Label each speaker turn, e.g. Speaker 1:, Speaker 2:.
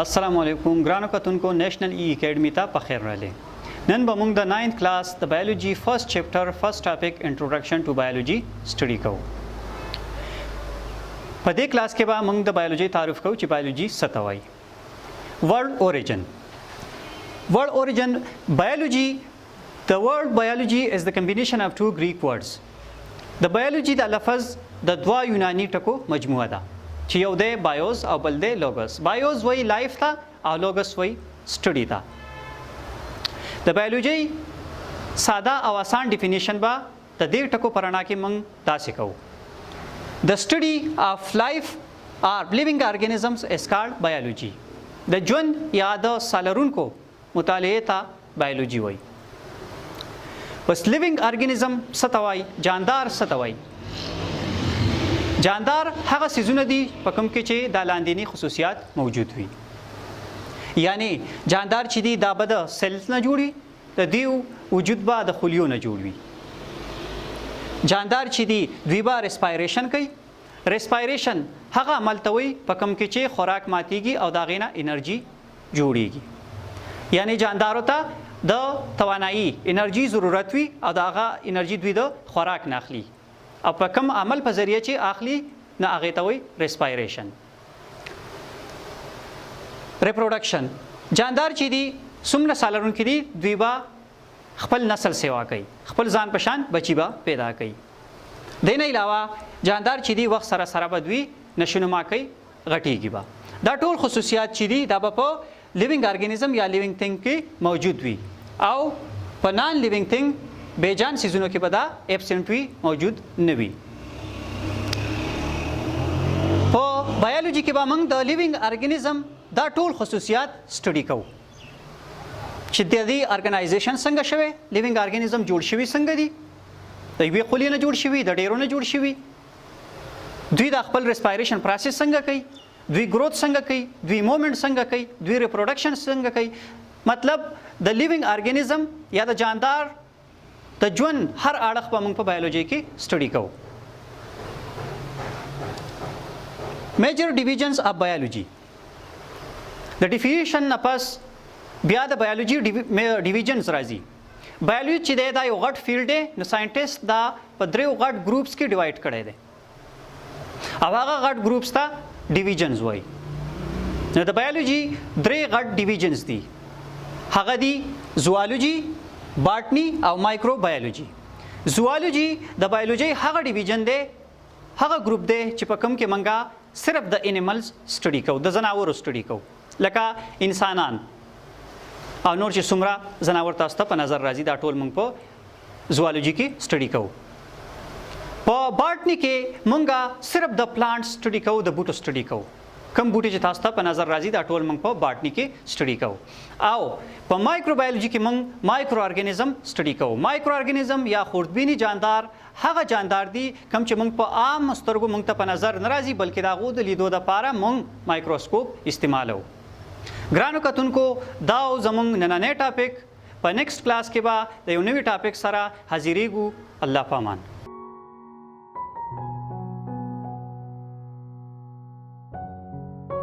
Speaker 1: अस्सलाम वालेकुम ګرانو کتونکو national e academy ته په خیر راغلی. نن به موږ د 9th کلاس د بایولوژي فرست چپټر فرست ټاپک انټروډکشن ټو بایولوژي سټډي کوو. په دې کلاس کې به موږ د بایولوژي تعریف کوو چې بایولوژي څه ته وایي. Word origin biology. The word biology is the combination of two Greek words. د biology د لفظ د دوا یوناني ټکو مجموعه ده چې یو دی بایوز او بل دی لوګس. بایوز وای لایف ته او لوګس وای سټډي ته. د بایولوژي ساده او آسان ډیفینیشن به د دې ټکو پرانا کې موږ داسې کوو. The study of life or living organisms is called biology. د ژوند یا د سالرونکو مطالعه ته بایولوژي وای. بس living organism څه ته وای؟ جاندار څه ته وای؟ جاندار هغه سيزونه دي په کوم کې چې د لاندینی خصوصیات موجود وي. یعنی جاندار چې دي دا به د سیلز نه جوړي، د دیو وجود به د خلیو نه جوړ وي. جاندار چې دي دوی به ریسپایریشن کوي. ریسپایریشن هغه عمل ته وي په کوم کې چې خوراک ماتيږي او دا غینه انرژي جوړيږي. یعنی جاندارو ته د توانایي انرژي ضرورت وي او دا هغه انرژي دوی د خوراک نه اخلي. او په کوم عمل په ذریعه چې اخلي نه هغه ته وایي ریسپایریشن. ریپروډکشن جاندار چې دي څومره سالرونکي دي دوی به خپل نسل سیوا کوي، خپل ځان په شان بچي به پیدا کوي. د نه علاوه جاندار چې دي وخت سره سره به دوی نشونما کوي، غټيږي به. دا ټول خصوصیات چې دي دا په لیوینګ ارګانیزم یا لیوینګ تھنګ کې موجود وي او په نان لیوینګ تھنګ بیجان سیزونو کې به دا ایبسنټ وي، موجود نه وي. په بایولوژي کې به موږ د لیوینګ ارګانیزم دا ټول خصوصیات سټډي کوو چې د دې ارګنایزیشن څنګه شوی، لیوینګ ارګانیزم جوړ شوی څنګه دي، د یوې خلی نه جوړ شوی، د ډیرو نه جوړ شوی، دوی د خپل ریسپایریشن پروسس څنګه کوي، دوی گروث څنګه کوي، دوی موومېنټ څنګه کوي، دوی ریپروډکشن څنګه کوي. مطلب د لیوینګ ارګانیزم یا د جاندار د ژوند هر اړخ په موږ په بایولوژي کې سټډي کوو. میجر ډیویژنز اف بایولوژي. د ډیفینیشن نه پس بیا د بایولوژي ډیویژنز راځي. بایولوژي چې دا یو غټ فیلډ دی، نو ساينټیست دا په دریو غټ ګروپس کې ډیوایډ کړی دی او هغه غټ ګروپس ته ډیویژنز وایي. نو د بایولوژي درې غټ ډیویژنز دي، هغه دي زوالوجي، باټني او مایکرو بایولوژي. زوالوجي د بایولوژي هغه ډیویژن دی، هغه ګروپ دی چې په کوم کې منګه صرف د انیملز سټډي کوو، د زناورو سټډي کوو، لکه انسانان او نور چې څومره زناور تاسو ته په نظر راځي دا ټول موږ په زوالوجي کې سټډي کوو. په باټني کې موږ صرف د پلانټ سټډي کوو، د بوټو سټډي کوو. کم بوټي چې تاسو ته په نظر راځي دا ټول موږ په باټني کې سټډي کوو. او په مایکرو بایولوژي کې موږ مایکرو ارګانیزم سټډي کوو. مایکرو ارګانیزم یا خوردبینی جاندار هغه جاندار دي کوم چې موږ په عام سترګو موږ ته په نظر نه راځي، بلکې د هغو د لیدو لپاره موږ مایکروسکوپ استعمالوو. ګرانو کتونکو دا زموږ نننی ټاپک. په نیکسټ کلاس کې به د یو نوي ټاپک سره حاضرېږو. الله پامان.